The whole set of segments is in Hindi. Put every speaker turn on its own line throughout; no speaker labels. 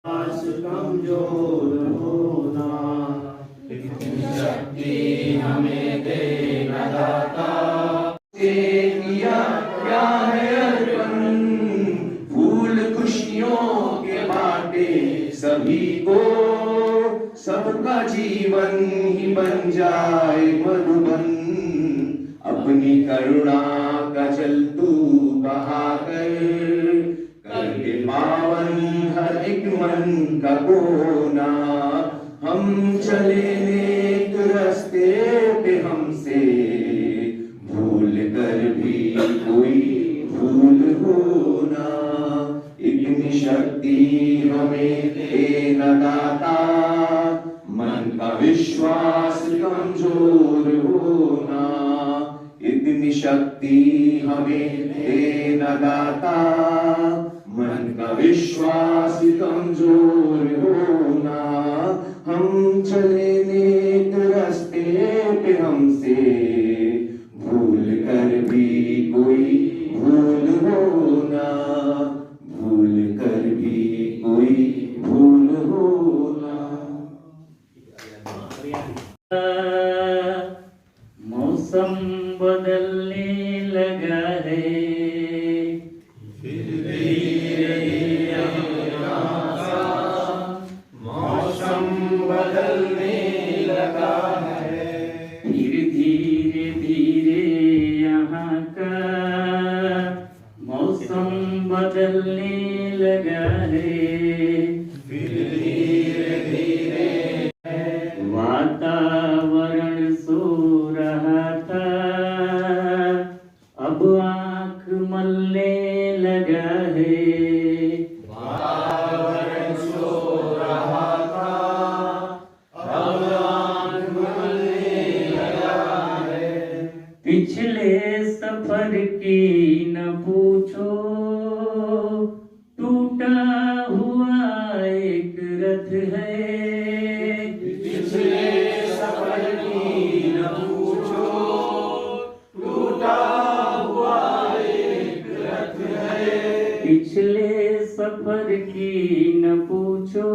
कमजोर होना, इतनी शक्ति हमें देना दाता। किया क्या है अर्पण, फूल खुशियों के बाटे सभी को, सबका जीवन ही बन जाए मधुबन। अपनी करुणा का जल तू बहा कर दे पावन हर एक मन का कोना। हम चले नेक रास्ते पे हमसे भूल कर भी कोई भूल होना, इतनी शक्ति हमें देना दाता। मन का विश्वास कमजोर होना, इतनी शक्ति हमें देना दाता। मन का विश्वास कमजोर होना, हम चले नेक रास्ते पे हमसे भूल कर भी कोई भूल होना, भूल कर भी कोई भूल होना।
मौसम बदलने लगा है,
फिर धीरे धीरे मौसम बदलने लगा है,
फिर धीरे धीरे यहाँ का मौसम बदलने लगा है।
फिर धीरे धीरे
वातावरण सो रहा था, अब आँख मलने लगा है।
वातावरण सो रहा था, अब आँख मलने लगा है।
पिछले सफर की न पूछो, टूटा हुआ एक रथ है।
पिछले सफर की न पूछो, टूटा हुआ एक रथ है।
पिछले सफर की न पूछो,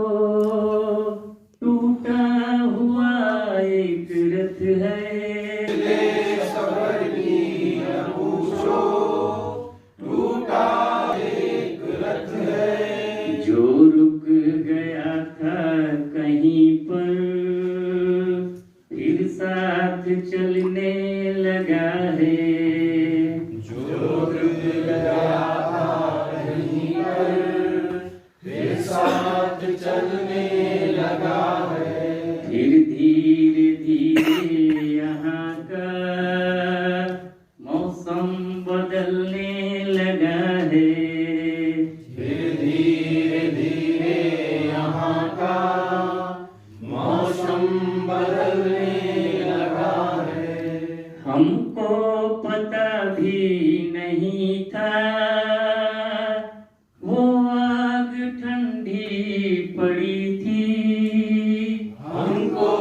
टूटा हुआ एक रथ है।
पिछले सफर की न पूछो, टूटा एक रथ है।
जो रुक गया था कहीं पर, फिर साथ चलने लगा है।
जो रुक गया था कहीं पर, फिर साथ चलने लगा है।
फिर धीरे धीरे यहाँ का मौसम बदलने लगा है।
फिर धीरे धीरे यहाँ का मौसम बदलने लगा है।
हमको पता भी नहीं था, वो आग ठंडी पड़ी थी।
हमको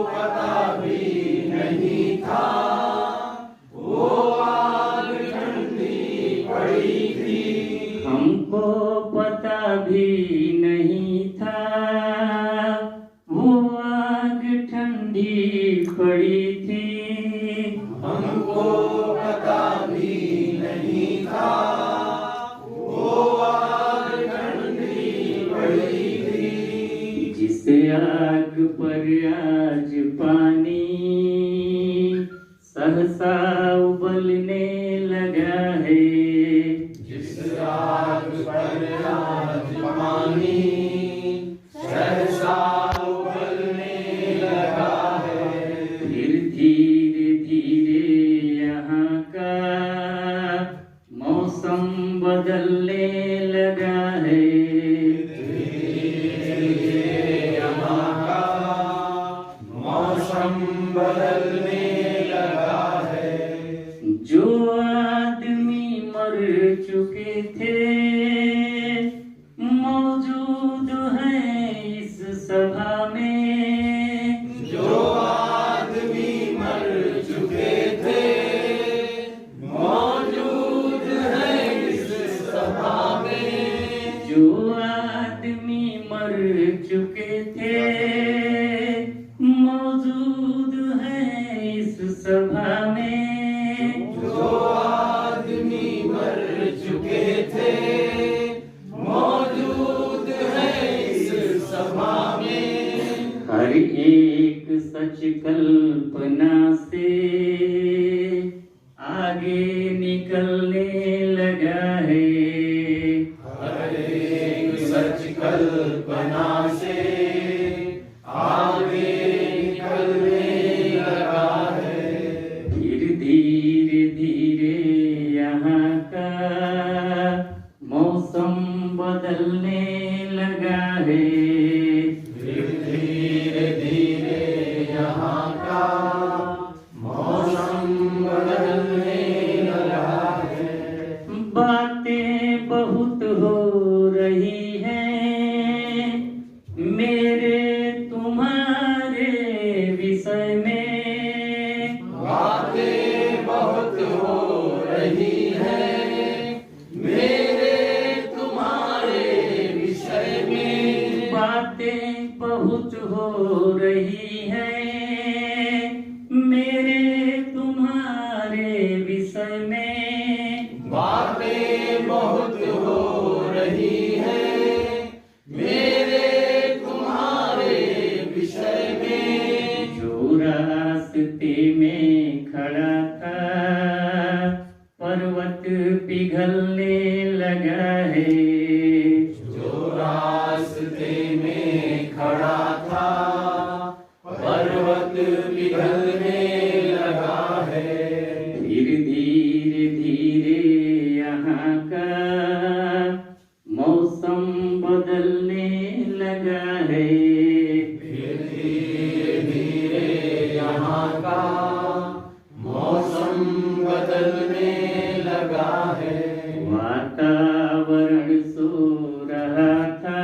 पता भी नहीं था, वो आग ठंडी पड़ी थी।
हमको पता भी नहीं था, वो आग ठंडी पड़ी थी।
हमको पता भी नहीं था, वो आग ठंडी पड़ी थी।
जिस आग पर आज पानी सहसा उबलने लगा है।
जिस आग पर आज पानी सहसा उबलने लगा है।
फिर धीरे धीरे यहाँ का मौसम बदलने लगा है।
यहाँ का मौसम बदलने लगा है।
जो चुके थे मौजूद हैं इस सभा में।
जो आदमी मर चुके थे मौजूद हैं इस सभा में।
हर एक सच कल्पना से आगे निकलने लगा है।
हर एक सच कल्पना से आगे निकलने लगा है।
धीरे धीरे धीरे यहाँ का मौसम बदलने लगा है।
धीरे धीरे यहाँ का मौसम बदलने लगा है।
बातें बहुत हो रही हैं मेरे तुम्हारे विषय में।
बातें बहुत हो रही हैं मेरे तुम्हारे विषय में।
बातें बहुत हो रही हैं मेरे तुम्हारे विषय में।
बातें बहुत हो रही हैं मेरे तुम्हारे विषय में।
जो रास्ते में खड़ा था पर्वत पिघलने लगा है।
जो रास्ते में खड़ा था पर्वत पिघलने लगा है।
धीरे धीरे धीरे यहाँ का मौसम बदलने लगा है।
धीरे धीरे यहाँ का मौसम बदलने लगा है।
वातावरण सो रहा था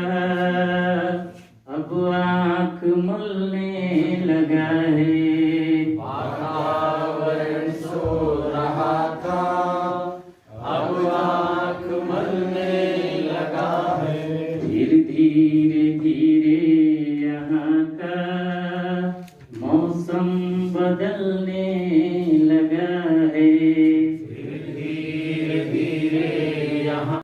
अब आँख मलने लगा है।
वातावरण सो रहा था अब आँख मलने लगा है।
धीरे धीरे धीरे यहाँ का मौसम बदलने लगा है।
धीरे धीरे यहाँ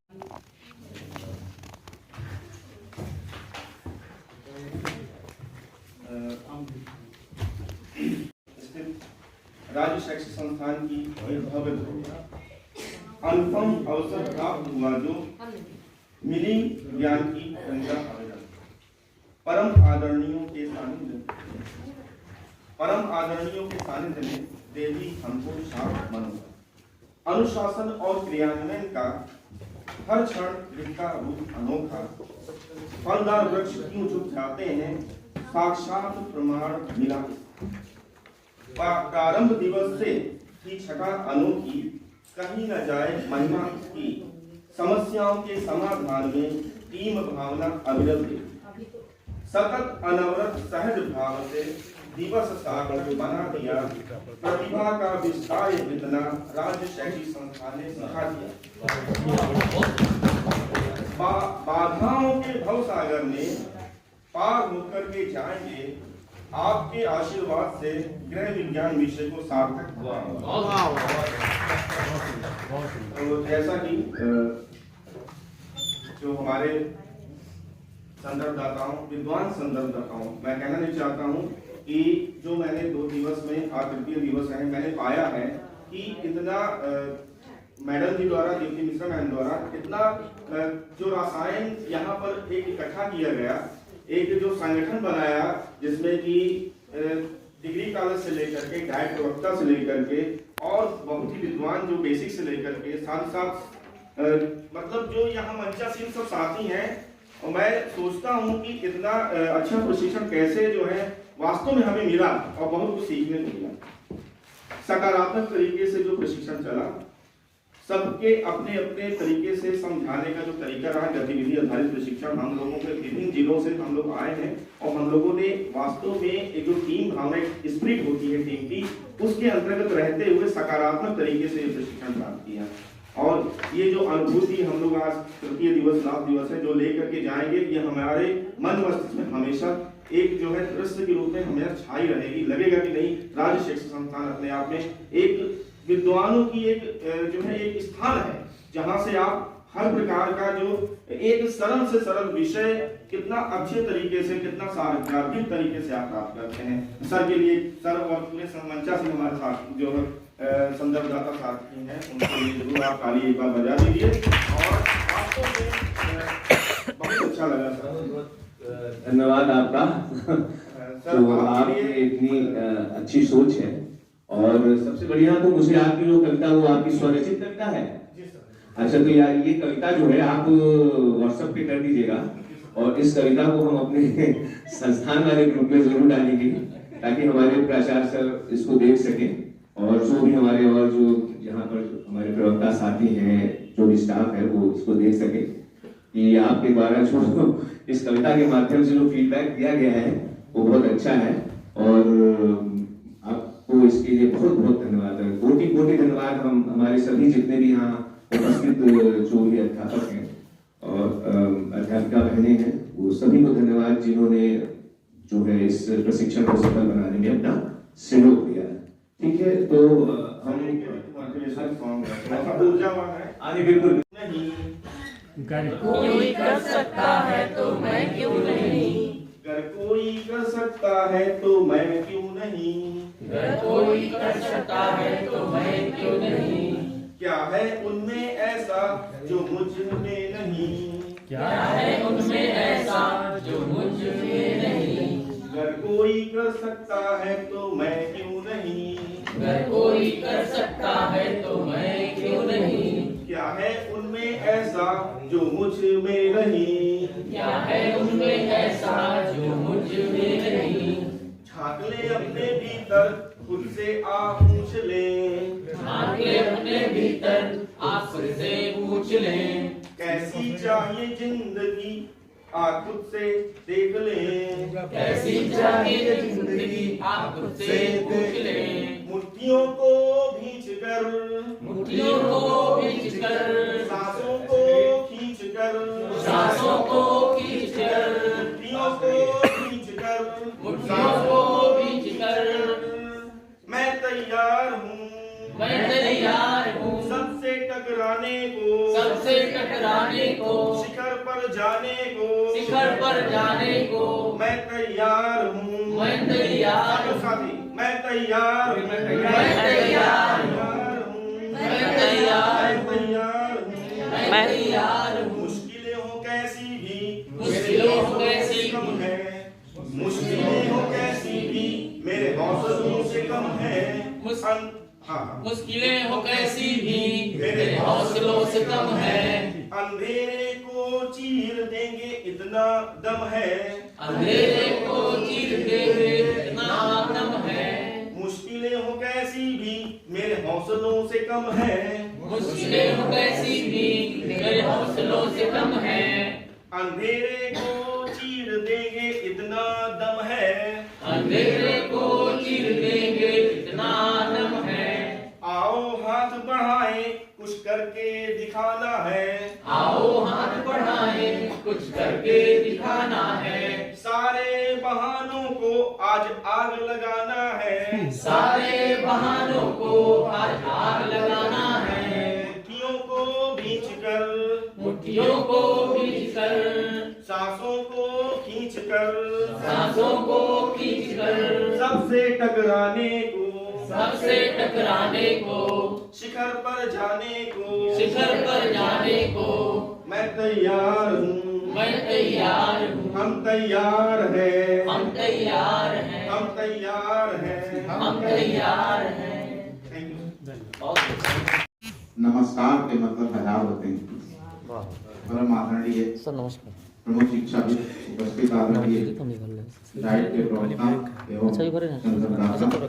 राज्य शैक्षिक संस्थान की भव्य अनुपम अवसर प्राप्त हुआ जो मिली ज्ञान की गंगा आवेदन। परम आदरणीयों के सानिध्य में देवी हमको शांत मन हुआ। अनुशासन और क्रियान्वयन का हर क्षण दिखता रूप अनोखा। फलदार वृक्ष क्यों झुक जाते हैं साक्षात प्रमाण मिला। प्रारंभ दिवस से ही छठा अनोखी कहीं न जाए महिमा की। समस्याओं के समाधान में टीम भावना अविरत रही। सतत अनवरत सहज भाव से दिवस सागर बना दिया। प्रतिभा का विस्तार इतना राज्य शैक्षिक संस्थान ने सिखा दिया। बाधाओं के भवसागर में पार होकर के जाएंगे। आपके आशीर्वाद से गृह विज्ञान विषय को सार्थक हुआ। तो जैसा कि जो हमारे संदर्भदाताओं विद्वान संदर्भदाताओं मैं कहना नहीं चाहता हूं कि जो मैंने 2 दिवस में आज तृतीय दिवस है मैंने पाया है कि इतना मैडम जी द्वारा दीप्ति मिश्रा मैम द्वारा इतना जो रसायन यहाँ पर एक इकट्ठा किया गया, एक जो संगठन बनाया जिसमें कि डिग्री कॉलेज से लेकर के डायट प्रवक्ता से लेकर के और बहुत ही विद्वान जो बेसिक से लेकर के साथ साथ मतलब जो यहाँ मंचासीन सब साथी हैं। और मैं सोचता हूँ कि इतना अच्छा प्रशिक्षण कैसे जो है वास्तव में हमें मिला और बहुत कुछ सीखने को मिला। सकारात्मक तरीके से जो प्रशिक्षण चला, सबके अपने अपने तरीके से समझाने का जो तरीका रहा, गतिविधि आधारित प्रशिक्षण हम लोगों के विभिन्न जिलों से हम लोग आए हैं और हम लोगों ने वास्तव में एक जो टीम भावना स्पिरिट होती है टीम की, उसके अंतर्गत रहते हुए सकारात्मक तरीके से प्रशिक्षण प्राप्त किया। और ये जो अनुभूति हम लोग आज तृतीय दिवस लाभ दिवस है जो लेकर के जाएंगे, ये हमारे मन मस्तिष्क में हमेशा एक जो है दृश्य के रूप में हमें छाई रहेगी। लगेगा कि नहीं, राज्य शिक्षा संस्थान अपने आप में एक विद्वानों की एक जो है एक स्थान है जहां से आप हर प्रकार का जो एक सरल से सरल विषय कितना अच्छे तरीके से, कितना सार्वजनिक तरीके से आप प्राप्त करते हैं। सर के लिए, सर और पूरे मंचा से हमारे साथ जो संदर्भदाता साथी हैं उनके लिए जरूर आप ताली एक बार बजा दीजिए। और आपको बहुत अच्छा लगा सर,
धन्यवाद आपका। तो आपकी इतनी अच्छी सोच है और सबसे बढ़िया तो मुझे आपकी जो कविता वो आपकी स्वरचित कविता है। अच्छा, तो यार ये कविता जो है आप व्हाट्सएप पे कर दीजिएगा और इस कविता को हम अपने संस्थान वाले ग्रुप में जरूर डालेंगे ताकि हमारे प्राचार्य सर इसको देख सके और जो भी हमारे और जो यहाँ पर हमारे प्रवक्ता साथी हैं, जो भी स्टाफ है वो इसको देख सके कि आपके द्वारा जो इस कविता के माध्यम से जो फीडबैक दिया गया है वो बहुत अच्छा है। और आपको इसके लिए बहुत बहुत धन्यवाद है, कोटि कोटि धन्यवाद। हम हमारे सभी जितने भी यहाँ उपस्थित जो भी अध्यापक हैं और अध्यापिका बहनें हैं वो सभी को धन्यवाद जिन्होंने जो है इस प्रशिक्षण को सफल बनाने में अपना सहयोग दिया है। ठीक है, तो हम आगे बिल्कुल
नहीं,
कोई कर सकता है तो मैं क्यों नहीं,
अगर कोई कर सकता है तो मैं क्यों नहीं,
अगर कोई कर सकता है तो मैं क्यों नहीं,
क्या है उनमें ऐसा जो मुझ में नहीं,
क्या है उनमें ऐसा जो मुझ में नहीं,
अगर कोई कर सकता है तो मैं क्यों नहीं,
अगर कोई कर सकता है तो मैं क्यों नहीं,
क्या है उनमें ऐसा जो मुझ में नहीं,
क्या है उनमें ऐसा जो मुझ में नहीं,
झांक ले अपने भीतर खुद से आप पूछ ले,
झांक ले अपने भीतर आप खुद से पूछ लें,
कैसी चाहिए जिंदगी आप खुद से देख ले,
कैसी चाहिए जिंदगी आप खुद से पूछ लें,
मुट्ठियों को भींच कर,
मुट्ठियों को भींच कर,
सांसों को खींच कर,
सांसों को खींच कर,
मुट्ठियों को खींच कर,
मुट्ठियों को भींच कर,
मैं तैयार हूँ,
मैं तैयार हूँ
सबसे टकराने को,
सबसे टकराने को,
शिखर पर जाने को,
शिखर पर जाने को,
मैं तैयार हूँ,
मैं तैयार हूँ,
साथी मैं तैयार हूँ,
मैं तैयार
हूँ,
मैं तैयार हूँ,
मैं
तैयार हूँ,
मुश्किलें हो कैसी भी,
मुश्किलों हो कैसी
कम है, मुश्किलें हो कैसी भी मेरे हौसलों से कम है,
मुश्किलें हो कैसी भी मेरे हौसलों से कम है,
अंधेरे को चीर देंगे इतना दम है,
अंधेरे को चीर देंगे इतना दम है,
मुश्किलें हो कैसी भी मेरे हौसलों से कम है,
मुश्किलें हो कैसी भी मेरे हौसलों से कम है,
अंधेरे को चीर देंगे इतना दम है,
अंधेरे को चीर देंगे इतना दम है,
आओ हाथ बढ़ाएं कुछ करके दिखाना है,
आओ हाथ बढ़ाए कुछ करके दिखाना है,
सारे बहानों को आज आग लगाना है,
सारे बहानों को आज आग लगाना है,
मुट्ठियों को भींच कर,
मुट्ठियों को भींच कर,
सांसों को खींच कर,
सांसों को खींच कर,
सबसे टकराने को,
सबसे टकराने को,
शिखर पर जाने को,
शिखर पर जाने को,
मैं तैयार हूँ,
मैं तैयार हूँ,
हम तैयार हैं,
हम तैयार हैं,
हम तैयार हैं,
हम तैयार हैं।
Thank you.
नमस्कार के मतलब हजार होते हैं। परम आदरणीय प्रमुख शिक्षाविद उपस्थित आदरणीय डाइट के प्रवक्ता एवं संदर्भदाता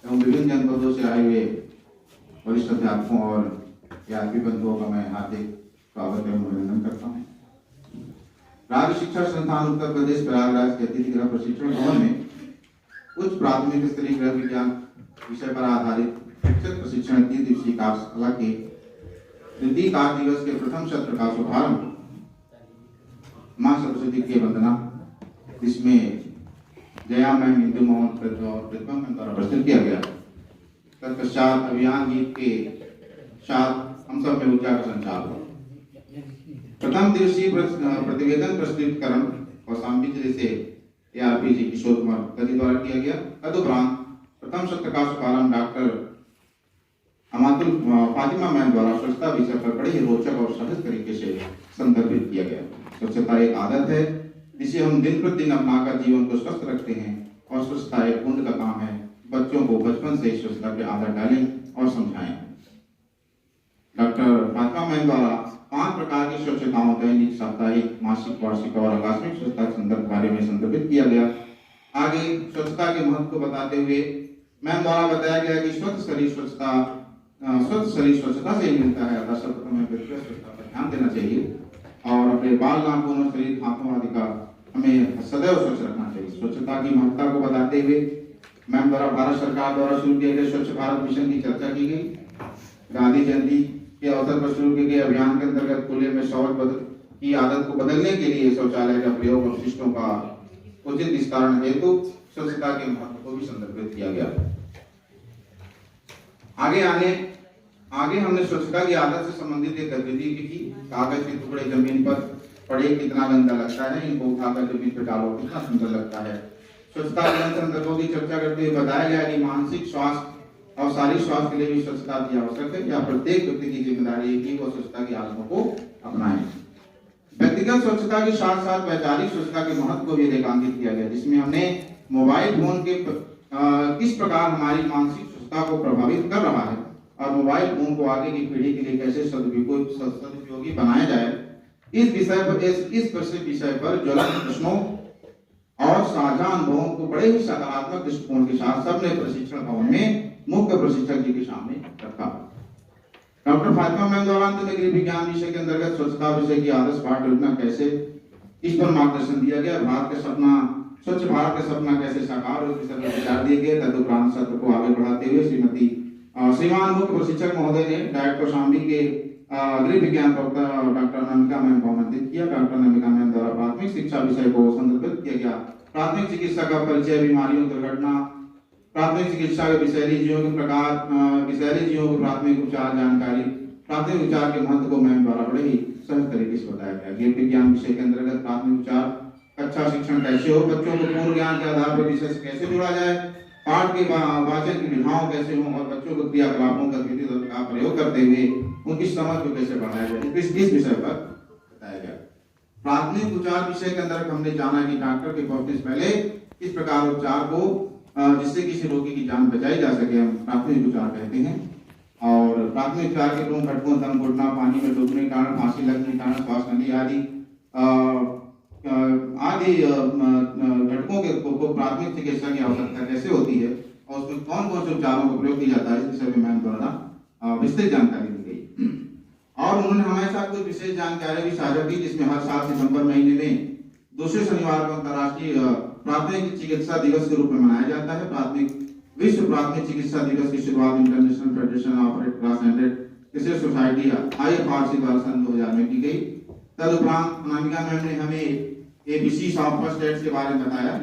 एवं विभिन्न जनपदों से आए हुए वरिष्ठ अध्यापकों और यात्री बंधुओं का मैं हार्दिक स्वागत एवं अभिनंदन करता हूँ। राज्य शिक्षा संस्थान उत्तर प्रदेश प्रयागराज के अतिथि गृह प्रशिक्षण भवन में उच्च प्राथमिक स्तरीय गृह विज्ञान विषय पर आधारित शिक्षक प्रशिक्षण 3 दिवसीय कार्यशाला के तृतीय कार्य दिवस के प्रथम सत्र का शुभारंभ मां सरस्वती की वंदना, जिसमें जया मैम, इंदु मोहन और प्रतिभा मैम द्वारा प्रस्तुत किया गया। तत्पश्चात अभियान गीत के साथ हम सब में ऊर्जा का संचार हुआ। प्रथम दिवसीय प्रतिवेदन प्रस्तुतिकरण कौशाम्बी जिले से ARPG किशोर कुमार गति द्वारा किया गया। तदुपरांत प्रथम सत्र का शुभारंभ डॉक्टर अमातुल फातिमा मैम द्वारा स्वच्छता विषय पर बड़े ही रोचक और सहज तरीके से संदर्भित किया गया। स्वच्छता एक आदत है जिसे हम दिन प्रतिदिन अपनाकर जीवन को स्वस्थ रखते हैं और स्वच्छता एक पुण्य का काम है। बच्चों को बचपन से स्वच्छता की आदत डालें और समझाएं। डॉक्टर फातिमा मैम द्वारा 5 प्रकार की स्वच्छताओं, दैनिक, साप्ताहिक, मासिक, वार्षिक और आकस्मिक स्वच्छता के संदर्भ बारे में संदर्भित किया गया। आगे स्वच्छता के महत्व को बताते हुए मैम द्वारा बताया गया कि स्वस्थ शरीर स्वच्छता से ही मिलता है। अतः सर्वप्रथम हमें व्यक्तिगत स्वच्छता पर ध्यान देना चाहिए और अपने बाल, नाखून और शरीर, हाथों आदि का हमें सदैव स्वच्छ रखना चाहिए। स्वच्छता की महत्ता को बताते हुए मैम द्वारा भारत सरकार द्वारा शुरू किए गए स्वच्छ भारत मिशन की चर्चा की गई। गांधी जयंती के अवसर पर शुरू किए गए अभियान के अंतर्गत खुले में शौच की आदत को बदलने के लिए शौचालय का प्रयोग और अपशिष्टों का उचित निस्तारण हेतु स्वच्छता के महत्व को भी संदर्भित किया गया। आगे हमने स्वच्छता की आदत से संबंधित एक गतिविधि की। कागज के टुकड़े जमीन पर पड़े कितना गंदा लगता है, इनको उठाकर जमीन पर डालो कितना सुंदर लगता है। स्वच्छता के संदर्भों की चर्चा करते हुए बताया गया कि मानसिक स्वास्थ्य और शारीरिक स्वास्थ्य के लिए भी स्वच्छता की आवश्यक है। या प्रत्येक व्यक्ति की जिम्मेदारी है कि वो स्वच्छता की आदतों को अपनाएं। व्यक्तिगत स्वच्छता के साथ साथ वैचारिक स्वच्छता के महत्व को भी रेखांकित किया गया, जिसमें हमने मोबाइल फोन के किस प्रकार हमारी मानसिक स्वच्छता को प्रभावित कर रहा है और मोबाइल फोन को आगे की पीढ़ी के लिए कैसे सदुपयोगी बनाया जाए, इस विषय पर ज्वलंत प्रश्नों और साझा अनुभवों को बड़े ही सकारात्मक दृष्टिकोण के साथ सबने प्रशिक्षण भवन में मुख्य प्रशिक्षक जी के सामने रखा। डॉक्टर फातिमा मैम द्वारा गृह विज्ञान विषय के अंतर्गत स्वच्छता विषय की आदर्श पाठ योजना कैसे, इस पर मार्गदर्शन दिया गया। स्वच्छ भारत का सपना कैसे साकार हो, इस विषय पर विचार दिए गए। तदुपरांत सत्र को आगे बढ़ाते हुए श्रीमान मुख्य प्रशिक्षक महोदय ने डायरेक्टर कौशाम्बी के गृह विज्ञान प्रवक्ता डॉक्टर नमिका मैम को आमंत्रित किया। डॉक्टर नमिका मैम द्वारा प्राथमिक शिक्षा विषय को संदर्भित किया गया। प्राथमिक चिकित्सा का परिचय, बीमारियों, दुर्घटना, प्राथमिक चिकित्सा के विषैली जीवों के प्रकार, विषैली जीवों के प्राथमिक उपचार जानकारी, प्राथमिक उपचार के महत्व को मैम द्वारा बड़े ही सहज तरीके से बताया गया। गृह विज्ञान विषय के अंतर्गत प्राथमिक उपचार, कक्षा शिक्षण कैसे हो, बच्चों को पूर्व ज्ञान के आधार पर विषय से कैसे जोड़ा जाए, पाठ के वाचन की विधाओं कैसे हो और बच्चों को क्रियाकलापों का प्रयोग करते हुए उनकी समझ को कैसे बढ़ाया जाए, इस विषय पर बताया गया। प्राथमिक उपचार विषय के अंदर हमने जाना कि डॉक्टर के पहुंचने से पहले किस प्रकार उपचार को जिससे किसी रोगी की जान बचाई जा सके हम प्राथमिक उपचार कहते हैं। और प्राथमिक उपचार के प्रमुख घटकों दम घुटना, पानी में डूबने के कारण, फांसी लगने के कारण, श्वास नली आदि घटकों को प्राथमिक चिकित्सा की आवश्यकता कैसे होती है और उसमें कौन कौन से उपचारों का प्रयोग किया जाता है, इस विषय में मैम द्वारा विस्तृत जानकारी दी गई। और उन्होंने हमारे साथ कुछ विशेष जानकारी भी साझा की, जिसमें हर साल सितंबर महीने में दूसरे शनिवार को अंतर्राष्ट्रीय प्राथमिक चिकित्सा दिवस के रूप में मनाया जाता है। विश्व प्राथमिक चिकित्सा दिवस की शुरुआत international federation of red cross and red society IFRC द्वारा सन 2000 में की गई। तदुपरांत अनामिका मैम ने हमें ABC ऑफ फर्स्ट एड के बारे में बताया,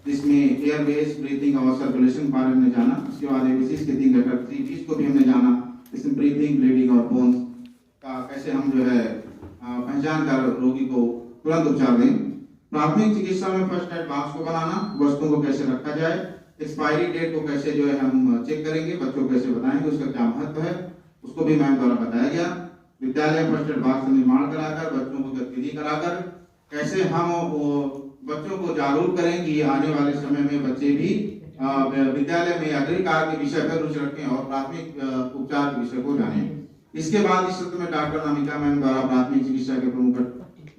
जिसमें एयर बेस ब्रीथिंग और सर्कुलेशन के बारे में जाना। उसके बाद ABC के 3 घटक 3Ps को भी हमने जाना, इसमें ब्रीथिंग, ब्लीडिंग और बोन्स का कैसे हम जो है पहचान कर रोगी को तुरंत उपचार दें। प्राथमिक चिकित्सा में फर्स्ट एड बॉक्स को बनाना, वस्तुओं को कैसे रखा जाए, एक्सपायरी डेट को कैसे जो है हम चेक करेंगे, बच्चों को कैसे बताएंगे, उसका क्या महत्व है, उसको भी मैम द्वारा बताया गया। विद्यालय में फर्स्ट एड बॉक्स का निर्माण कराकर बच्चों को गतिविधि कराकर कैसे हम बच्चों को जागरूक करें कि आने वाले समय में बच्चे भी विद्यालय में अग्रिम कार्य के विषय पर रुचि रखें और प्राथमिक उपचार के विषय को जानें। इसके बाद इस सत्र में डॉक्टर नमिका मैम द्वारा प्राथमिक चिकित्सा के प्रमुख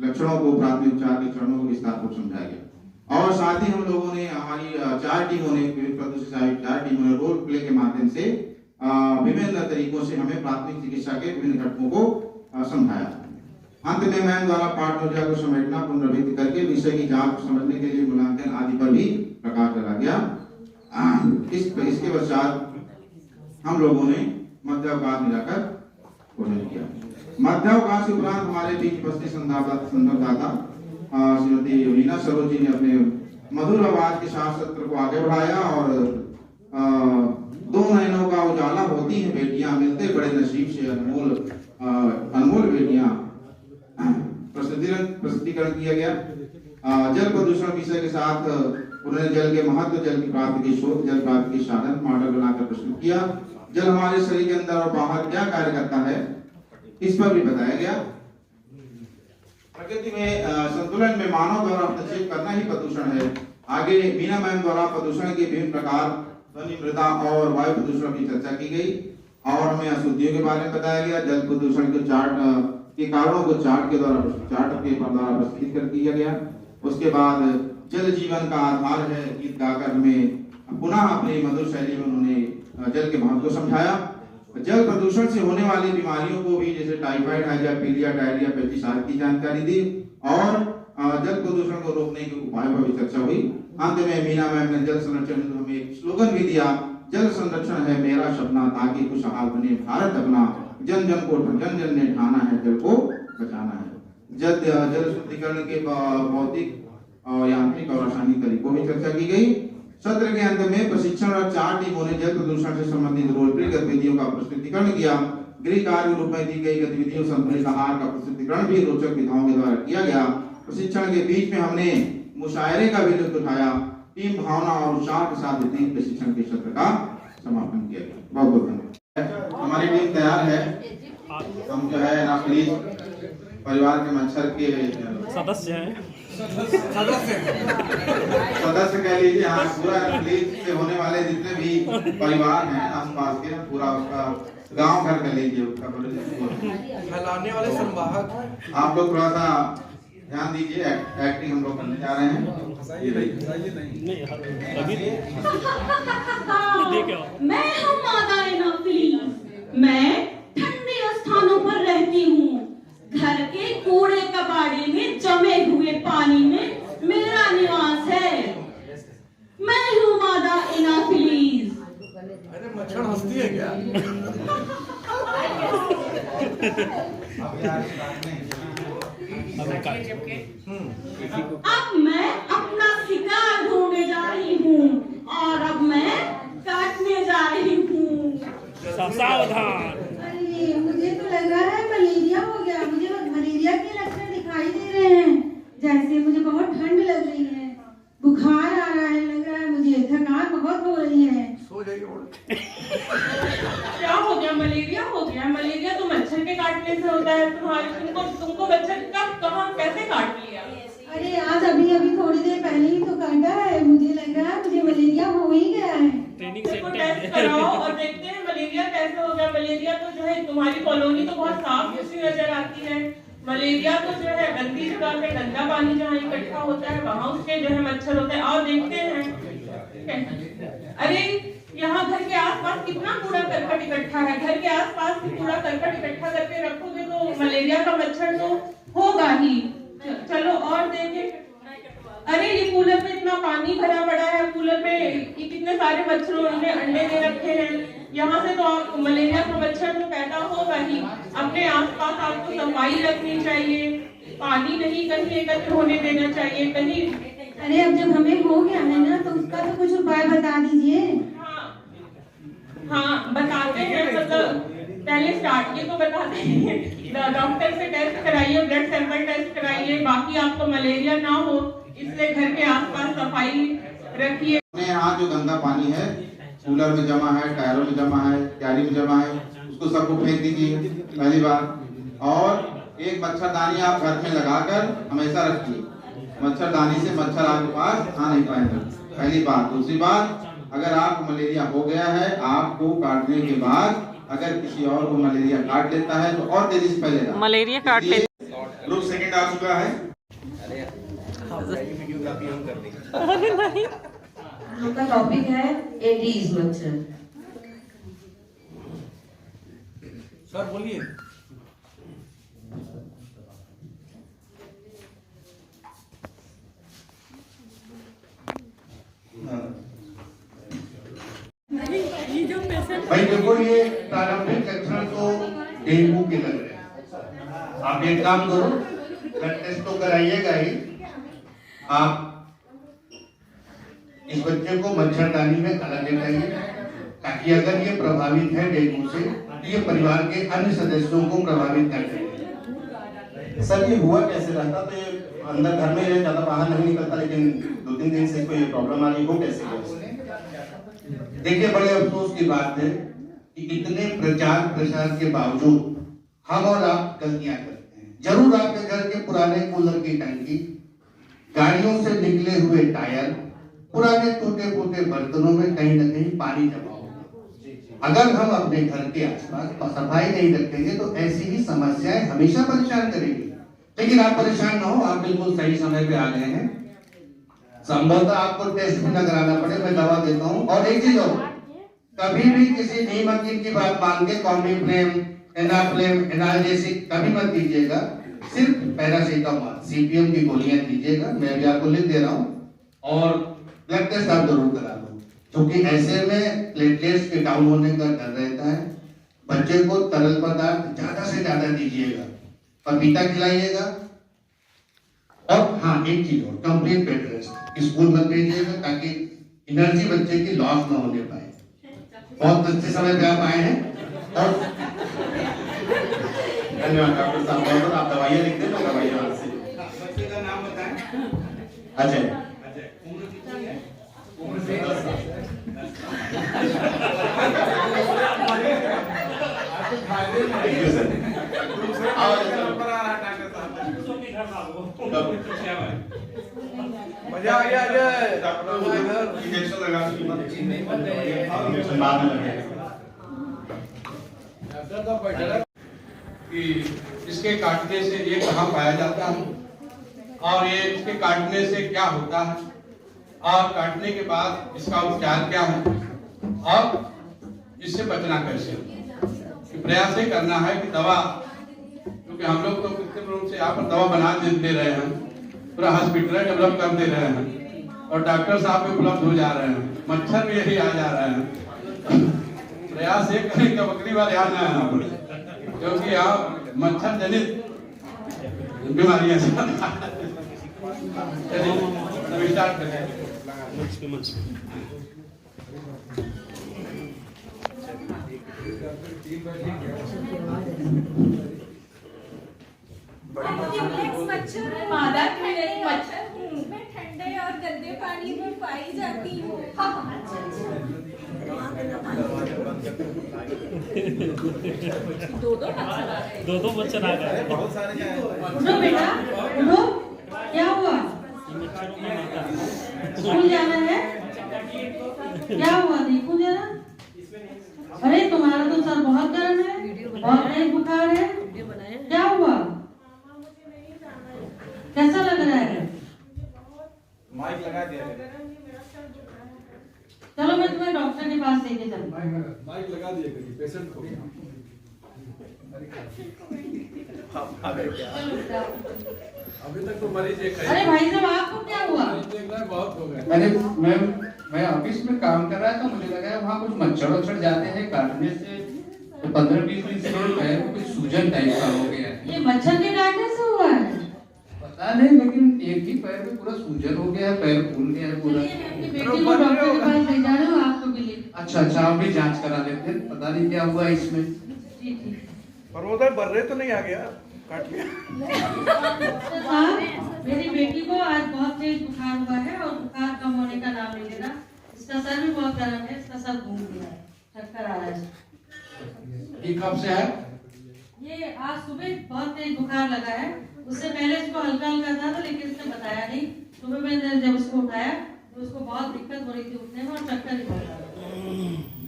लक्षणों को, प्राथमिक उपचार के चरणों को विस्तार पूर्वक समझाया गया। और साथ ही हम लोगों ने हमारी 4 टीमों ने रोल प्ले के माध्यम से विभिन्न तरीकों से हमें प्राथमिक चिकित्सा के विभिन्न घटकों को समझाया। अंत में मैम द्वारा पाठ ऊर्जा को समेटना, पुनरावृत्ति करके विषय की जांच को समझने के लिए मूल्यांकन आदि पर भी प्रकाश डाला गया। इसके पश्चात हम लोगों ने मध्यावकाश मिलाकर भोजन किया। मध्यावकाश के उपरांत हमारे बीच उपस्थित संवाददाता श्रीमती वीना सरोज जी ने अपने मधुर आवाज के साथ सत्र को आगे बढ़ाया और दो नयनों का उजाला होती है बेटियां मिलते बड़े नसीब से अनमोल बेटियां प्रस्तुतिकरण किया गया। जल प्रदूषण विषय के साथ उन्होंने जल के महत्व, जल की प्राप्ति की शोध, जल प्राप्ति के साधन मॉडल बनाकर प्रस्तुत किया। जल हमारे शरीर के अंदर और बाहर क्या कार्य करता है इस पर भी बताया गया। प्रकृति में संतुलन में मानव द्वारा हस्तक्षेप करना ही प्रदूषण है। आगे मीना मैम द्वारा प्रदूषण के विभिन्न प्रकार, ध्वनि, मृदा और वायु प्रदूषण की चर्चा की गई और हमें अशुद्धियों के बारे में बताया गया। जल प्रदूषण के चार्ट के कारणों को चार्ट के द्वारा प्रस्तुत कर दिया गया। उसके बाद जल जीवन का आधार है गीत गाकर हमें पुनः अपनी मधुर शैली में उन्होंने जल के महत्व को समझाया। जल प्रदूषण से होने वाली बीमारियों को भी जैसे टाइफाइड, हैजा, पीलिया, डायरिया, पेस्टिसाइड की जानकारी दी और जल प्रदूषण को रोकने के उपायों पर भी चर्चा हुई। अंत में मीना मैम ने जल संरक्षण में हमें एक स्लोगन भी दिया, जल संरक्षण है मेरा सपना ताकि खुशहाल बने भारत अपना, जन जन को जन जन ने ठाना है जल को बचाना है। जल शुद्धिकरण के भौतिक यांत्रिक और रासायनिक तरीकों में चर्चा की गई। सत्र के अंत में प्रशिक्षण और 4 टीमों ने जल प्रदूषण से संबंधित रोल प्ले गतिविधियों का प्रस्तुतिकरण किया। गृह कार्य रूप में दी गई गतिविधियों संतुलित आहार का प्रस्तुतिकरण भी रोचक विधाओं के द्वारा किया गया। प्रशिक्षण के बीच में हमने मुशायरे का भी लुत्फ उठाया। टीम भावना और उत्साह के साथ वित्तीय प्रशिक्षण के सत्र का समापन किया गया। बहुत बहुत धन्यवाद। हमारी टीम तैयार है। हम जो है ना प्लीज परिवार के मच्छर के
सदस्य हैं,
सदस्य कह लीजिए। हाँ, पूरा प्लीज से होने वाले जितने भी परिवार हैं आसपास के, पूरा उसका गांव घर कर लीजिए, उसका
फैलाने वाले संवाहक।
आप लोग थोड़ा सा ध्यान दीजिए। एक्टिंग हम लोग करने जा रहे हैं। ये
नहीं अभी
मैं हूँ मादा एनाफिलीज। मैं ठंडे स्थानों पर रहती हूँ। घर के कूड़े कबाड़े में जमे हुए पानी में मेरा निवास है। मैं हूँ मादा एनाफिलीज।
अरे मच्छर हंसती है क्या?
अब मैं अपना शिकार ढूंढने जा रही हूँ और अब मैं काटने जा रही हूँ।
सावधान।
अरे मुझे तो लग रहा है मलेरिया हो गया। मुझे मलेरिया के लक्षण दिखाई दे रहे हैं। जैसे मुझे बहुत ठंड लग रही है, बुखार आ रहा है, लग रहा है मुझे थकान बहुत हो रही है।
सो जाइए।
क्या हो गया? मलेरिया हो गया? मलेरिया तो मच्छर के काटने से होता है। तुमको मच्छर कब कहाँ कैसे काट लिया?
अरे आज अभी अभी थोड़ी देर पहले ही तो काटा है। मुझे लग रहा है मुझे मलेरिया हो ही गया है।
देखो टेस्ट कराओ और देखते हैं मलेरिया कैसे हो गया। मलेरिया तो जो है तुम्हारी कॉलोनी तो बहुत साफ सुथरी नजर आती है। मलेरिया तो जो है गंदी जगह पे गंदा पानी जहाँ इकट्ठा होता है वहाँ उसके जो है मच्छर होते हैं। और देखते हैं, अरे यहाँ घर के आसपास कितना कूड़ा करकट इकट्ठा है। घर के आसपास भी कूड़ा करकट इकट्ठा करके रखोगे तो मलेरिया का मच्छर तो होगा ही। चलो और देखें। अरे ये कूलर में इतना पानी भरा पड़ा है। कूलर में ये कितने सारे मच्छरों ने अंडे दे रखे हैं। यहाँ से तो आप मलेरिया का मच्छर तो पैदा होगा ही। अपने आसपास आपको सफाई रखनी चाहिए। पानी नहीं कहीं एकत्र होने देना चाहिए कहीं।
अरे अब जब हमें हो गया है ना तो उसका तो कुछ उपाय बता दीजिए।
हाँ बताते हैं। मतलब पहले स्टार्ट ये तो बताते हैं, डॉक्टर से टेस्ट कराइए, ब्लड सैंपल टेस्ट कराइए। बाकी आपको मलेरिया ना हो इसलिए घर के आसपास सफाई रखिए।
अपने यहाँ जो गंदा पानी है कूलर में जमा है, टायरों में जमा है, क्यारी में जमा है, उसको सबको फेंक दीजिए पहली बार। और एक मच्छरदानी आप घर में लगाकर हमेशा रखिए। मच्छरदानी से मच्छर आपके पास आ नहीं पाएंगे, पहली बात। दूसरी बात, अगर आपको मलेरिया हो गया है, आपको काटने के बाद अगर किसी और को मलेरिया काट लेता है तो और तेजी से फैलेगा।
मलेरिया काट ले।
ग्रुप सेकंड आ चुका है।
आपका टॉपिक है एडीज मच्छर।
सर बोलिए।
भाई देखो ये प्रारंभिक लक्षण तो डेंगू के लग रहे हैं। आप एक काम करो, ब्लड टेस्ट तो कराइएगा ही, आप इस बच्चे को मच्छरदानी में अलग रखिए, ताकि अगर ये प्रभावित है डेंगू से तो ये परिवार के अन्य सदस्यों को प्रभावित न करे।
सर ये हुआ कैसे रहता? तो ये अंदर घर में रहे, ज्यादा बाहर नहीं निकलता, लेकिन 2-3 दिन से कोई प्रॉब्लम आ रही हो कैसे गया?
देखिए, बड़े अफसोस की बात है कि इतने प्रचार प्रसार के बावजूद हम और आप गलतियां करते हैं। जरूर आपके घर के पुराने कूलर की टंकी, गाड़ियों से निकले हुए टायर, पुराने टूटे फूटे बर्तनों में कहीं न कहीं पानी जमा होगा। अगर हम अपने घर के आसपास सफाई नहीं रखेंगे तो ऐसी ही समस्याएं हमेशा परेशान करेंगी। लेकिन आप परेशान ना हो, आप बिल्कुल सही समय पे आ गए हैं। संभवतः आपको टेस्ट भी न कराना पड़े, मैं दवा देता हूँ। और एक चीज और, कभी भी किसी नीमकीन की बात मान के कॉम्बिफ्लेम, एनाफ्लेम, एनाल्जेसिक कभी मत दीजिएगा। सिर्फ पैरासीटामोल, सीपीएम की गोलियां दीजिएगा। मैं भी आपको लिख दे रहा हूँ। और ब्लड टेस्ट आप जरूर करा लो, क्योंकि ऐसे में प्लेटलेट्स के डाउन होने का डर रहता है। बच्चे को तरल पदार्थ ज्यादा से ज्यादा दीजिएगा, पपीता खिलाइएगा। और हाँ, एक चीज और, कंप्लीट बेड रेस्ट। स्कूल मत भेजिएगा ताकि एनर्जी बच्चे की लॉस ना होने पाए। बहुत अच्छे समय पे आप आए हैं और
धन्यवाद डॉक्टर साहब। बहुत आप दवाइयाँ लिख दें, दवाइयाँ से।
बच्चे का नाम बताएं।
अजय।
उम्र कितनी है? उम्र
10 साल। Thank you sir.
मजा आ गया अजय।
डॉक्टर इंजेक्शन लगा इंजेक्शन बाद में लगेगा।
कि इसके काटने से ये कहाँ पाया जाता है और ये इसके काटने से क्या होता है और काटने के बाद इसका उपचार क्या है और इससे बचना कैसे। प्रयास ये करना है कि दवा, क्योंकि हम लोग तो कृत्रिम रूप से यहाँ पर दवा बना दे रहे हैं, पूरा हॉस्पिटल डेवलप कर दे रहे हैं और डॉक्टर साहब भी उपलब्ध हो जा रहे हैं, मच्छर भी यही आ जा रहे हैं। प्रयास ये करें कि बकरी बार यहाँ ना आना पड़े, क्योंकि यहाँ मच्छर जनित बीमारियां स्टार्ट करें।
मादा मच्छर
मैं ठंडे और गंदे पानी में पाई जाती हूँ।
दो मच्छर आ गए।
बहुत सारे
उठो बेटा, उठो। क्या हुआ? स्कूल जाना है? क्या हुआ? देखो जरा। अरे तुम्हारा तो सर बहुत गर्म है, बहुत तेज बुखार है। क्या हुआ? कैसा लग रहा है?
माइक लगा दिया।
चलो मैं तुम्हें डॉक्टर के पास लेके चलूँ।
माइक लगा दिया कभी पेशेंट को। अभी तक तो मरीज एक है।
अरे भाई साहब, आपको क्या हुआ?
बहुत हो गए।
अरे मैं ऑफिस में काम कर रहा था, मुझे लगा वहाँ कुछ मच्छर वच्छर जाते हैं, काटने से 15-20 दिन से पैर में कुछ सूजन टाइप का हो गया है।
ये मच्छर के काटने से हुआ है?
पता नहीं, लेकिन एक ही पैर में पूरा सूजन हो गया, पैर फूल गया है पूरा।
बेटी को डॉक्टर के पास ले जा रहे हो, आपको भी ले।
अच्छा, आप भी जांच करा लेते हैं, पता नहीं क्या हुआ इसमें।
ठीक।
प्रमोदर बर्रे तो नहीं आ गया, काट लिया।
मेरी बेटी को आज बहुत तेज बुखार हुआ है और बुखार कम होने का नाम नहीं ले रहा। इसका सर भी बहुत गर्म है, इसका सर घूम गया है, चक्कर आ रहा है।
ये कब से है?
ये आज सुबह बहुत तेज बुखार लगा है। उससे पहले इसको हल्का हल्का था, लेकिन इसने बताया नहीं। सुबह मैंने जब उसको उठाया तो उसको बहुत दिक्कत हो रही थी उठने में और चक्कर भी बहुत आ रहा था।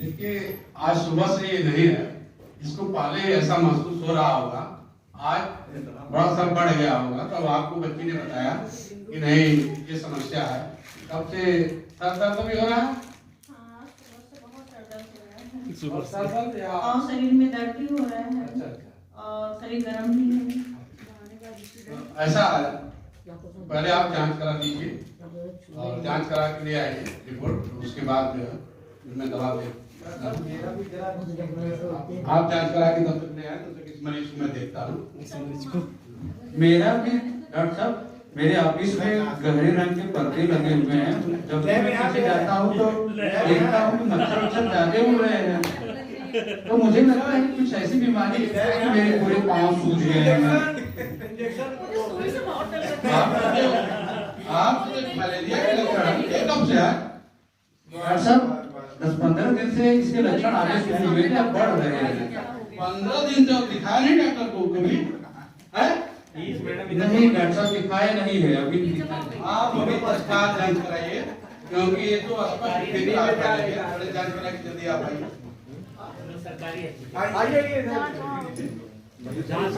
देखिए, आज सुबह से ये नहीं है, इसको पहले ऐसा महसूस हो रहा होगा, आज बड़ा सा बढ़ गया होगा, तब आपको बच्ची ने बताया कि नहीं ये समस्या है। कब से सर दर्द भी हो रहा है?
और शरीर में दर्द भी हो रहा है।
अच्छा।
और शरीर गर्म भी है।
ऐसा है, पहले आप जांच करा दीजिए और जांच करा के ले आइए रिपोर्ट, उसके बाद जो है मैं दवा दे आप जांच करा के तब तक नहीं आए तो किस मरीज को मैं देखता हूँ।
मेरा भी डॉक्टर साहब, मेरे ऑफिस में गहरे रंग के पर्दे लगे हुए हैं। जब मैं पीछे जाता हूँ तो देखता हूँ कि मच्छर ज्यादा उड़ रहे हैं, तो मुझे लगता है कि कुछ ऐसी बीमारी है कि मेरे पूरे पाँव सूज गए हैं।
आप मलेरिया के लक्षण ये कब से है?
डॉक्टर साहब 10-15 दिन से इसके लक्षण आने शुरू हुए थे, अब बढ़ रहे हैं।
15 दिन से आप दिखाया नहीं डॉक्टर को कभी?
नहीं डॉक्टर साहब, दिखाया नहीं है अभी।
आप अभी तत्काल जांच कराइए, क्योंकि ये तो अस्पष्ट स्थिति आप जांच करा के जल्दी आप आइए।
जांच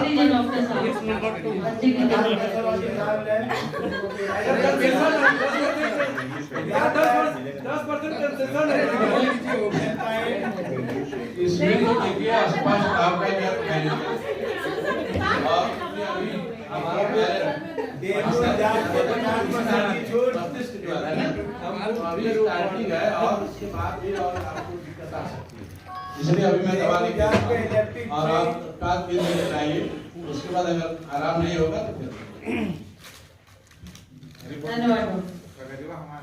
का
डॉक्टर साहब
इसमें तो देखिए आसपास आपका क्या फैल और अभी हमारा अभी स्टार्टिंग है और उसके बाद भी और आपको दिक्कत आ सकती है, इसलिए अभी मैं दवा लेके और आप तत्काल फिर मेरे आइए। उसके बाद अगर आराम नहीं होगा तो फिर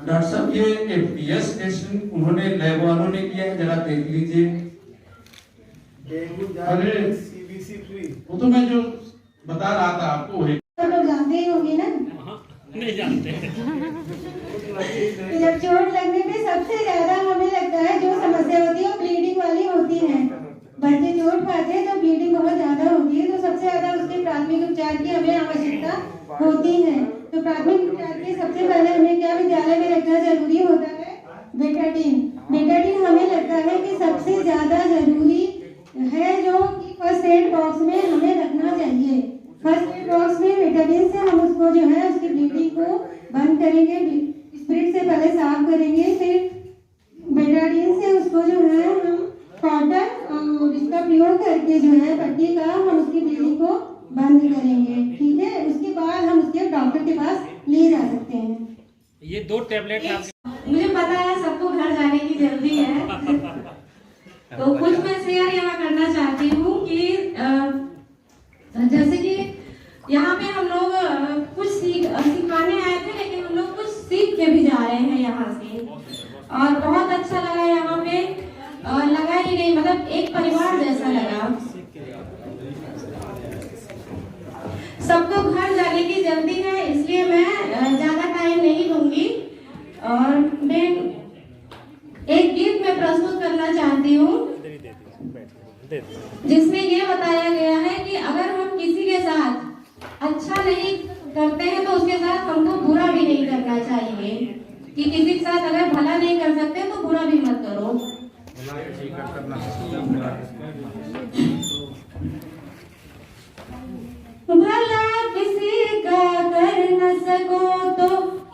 डॉक्टर साहब ये एफडीएस टेस्ट उन्होंने लैब वालों ने किया है, जरा देख लीजिए।
अरे वो तो मैं जो बता रहा था आपको वही
सब लोग जानते ही होंगे ना।
नहीं जानते।
जब चोट लगने पे सबसे ज्यादा हमें लगता है जो समस्या होती है वो ब्लीडिंग वाली होती है। बच्चे चोट पाते हैं तो ब्लीडिंग बहुत ज्यादा होती है, तो सबसे ज्यादा उसके प्राथमिक उपचार की हमें आवश्यकता होती है। तो प्राथमिक उपचार के सबसे पहले हमें क्या विद्यालय में रखना जरूरी होता है? बेटाडीन। बेटाडीन हमें लगता है कि सबसे ज्यादा जरूरी है, जो कि फर्स्ट एड बॉक्स में हमें रखना चाहिए। फर्स्ट एड बॉक्स में बेटाडीन से हम उसको जो है उसकी ब्लीडिंग को बंद करेंगे, स्पिरिट से पहले साफ करेंगे, फिर बेटाडीन से उसको जो है हम कॉटन और इसका प्रयोग करके जो है पट्टी का हम उसकी ब्लीडिंग को बंद करेंगे। ठीक है, उसके बाद हम उसके डॉक्टर के पास ले जा सकते हैं।
ये 2 टैबलेट है आपके।
मुझे पता है सबको घर जाने की जल्दी है, तो कुछ मैं शेयर यहाँ करना चाहती हूँ कि जैसे कि यहाँ पे हम लोग कुछ सिखाने आए थे, लेकिन हम लोग कुछ सीख के भी जा रहे हैं यहाँ से, और बहुत अच्छा लगा यहाँ पे। लगा ही नहीं, मतलब एक परिवार जैसा लगा। सबको घर जाने की जल्दी है, इसलिए मैं ज्यादा टाइम नहीं लूंगी और मैं एक गीत में प्रस्तुत करना चाहती हूँ, जिसमें ये बताया गया है कि अगर हम किसी के साथ अच्छा नहीं करते हैं तो उसके साथ हमको बुरा भी नहीं करना चाहिए, कि किसी के साथ अगर भला नहीं कर सकते तो बुरा भी मत करो। भला किसी का कर न सको तो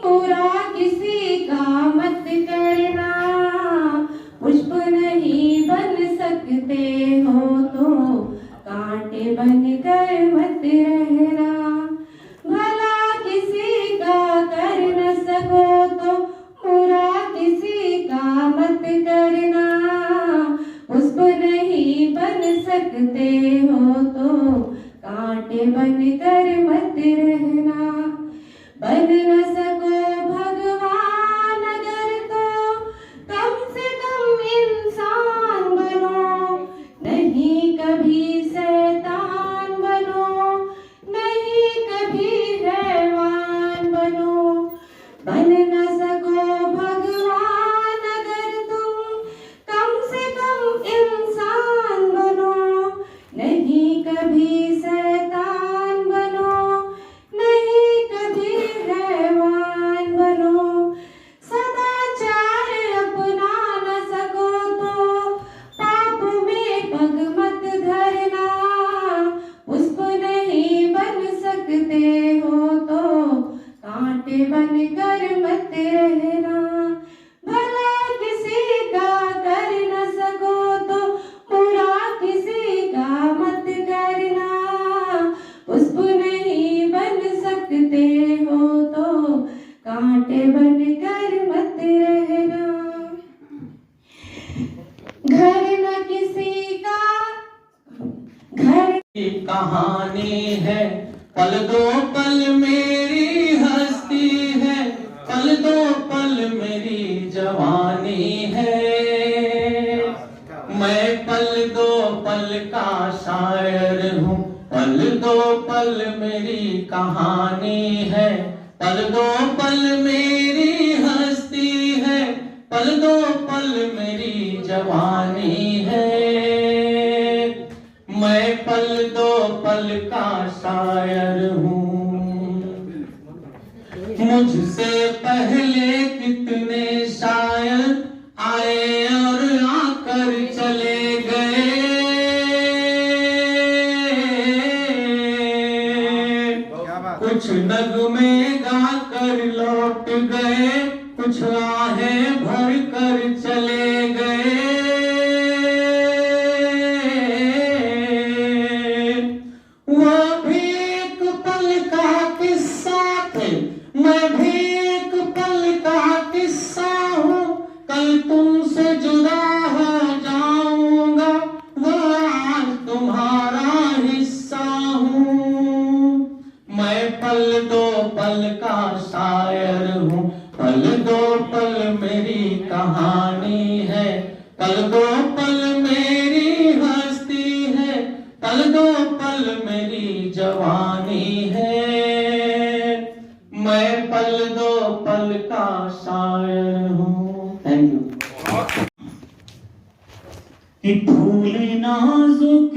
बुरा किसी का मत करना, पुष्प नहीं बन सकते हो तो कांटे बन कर मत रहना। भला किसी का कर न सको तो बुरा किसी का मत करना, पुष्प नहीं बन सकते हो तो कांटे बन कर मत रहना। बन न सको भगवान अगर तो कम से कम इंसान बनो, नहीं कभी शैतान बनो, नहीं कभी हैवान बनो। बन न सको भगवान अगर तुम कम से कम इंसान बनो, नहीं कभी शैतान बनो, नहीं कभी हैवान बनो। सदाचार अपना न सको तो पाप में पग मत धरना, पुष्प नहीं बन सकते हो तो कांटे बन कर मत रहना। भला किसी का कर न सको तो बुरा किसी का मत करना, पुष्प नहीं बन सकते हो तो कांटे बन कर मत रहना।
कहानी है, पल दो पल मेरी हस्ती है, पल दो पल मेरी जवानी है। मैं पल दो पल का शायर हूँ, पल दो पल मेरी कहानी है, पल दो पल मेरी हस्ती है, पल दो पल मेरी जवानी है। मैं पल दो पल का शायर हूँ। मुझसे पहले कितने शायर आए और आकर चले गए, कुछ नगमे गाकर लौट गए, कुछ आहें भर कर चले गए। वो भी एक पल का किस्सा थे, मैं भी एक पल का किस्सा हूँ। कल तुमसे जुदा हो जाऊंगा, वो आज तुम्हारा हिस्सा हूँ। मैं पल दो पल का शायर हूँ, पल दो पल मेरी कहानी है, पल दो पल मेरी हस्ती है, पल दो पल मेरी जवानी है। मैं पल दो पल का शायर हूँ। Thank you.
कि फूल नाजुक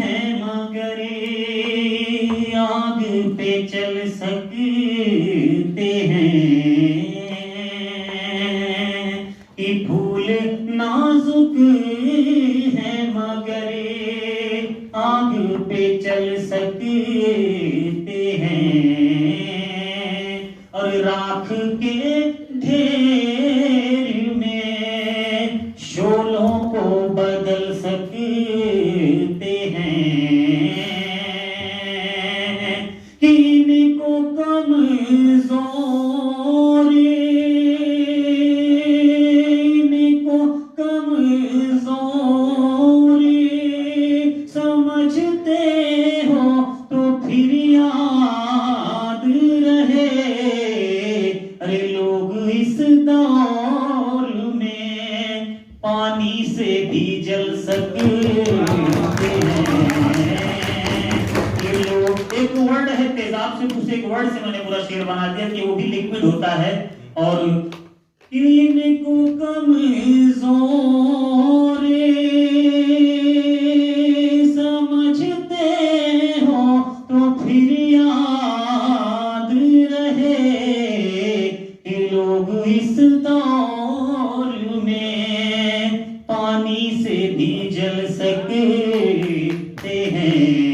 है मगर आग पे चल सकते हैं, कि फूल नाजुक है मगर आग पे चल सकते हैं, और राख के ढेर में शोलों को बदल सकते हैं। इनको कमजोरी, इनको कमजोरी समझते हो तो फिर याद रहे। अरे लोग इस दौर में पानी से भी जल सकते हैं। ये लोग, एक वर्ड है तेजाब से, उस एक वर्ड से मैंने पूरा शेर बना दिया कि वो भी लिक्विड होता है। और इनको कमजोरी समझते हो तो फिर याद रहे कि लोग इस दौर में पानी से भी जल सकते हैं।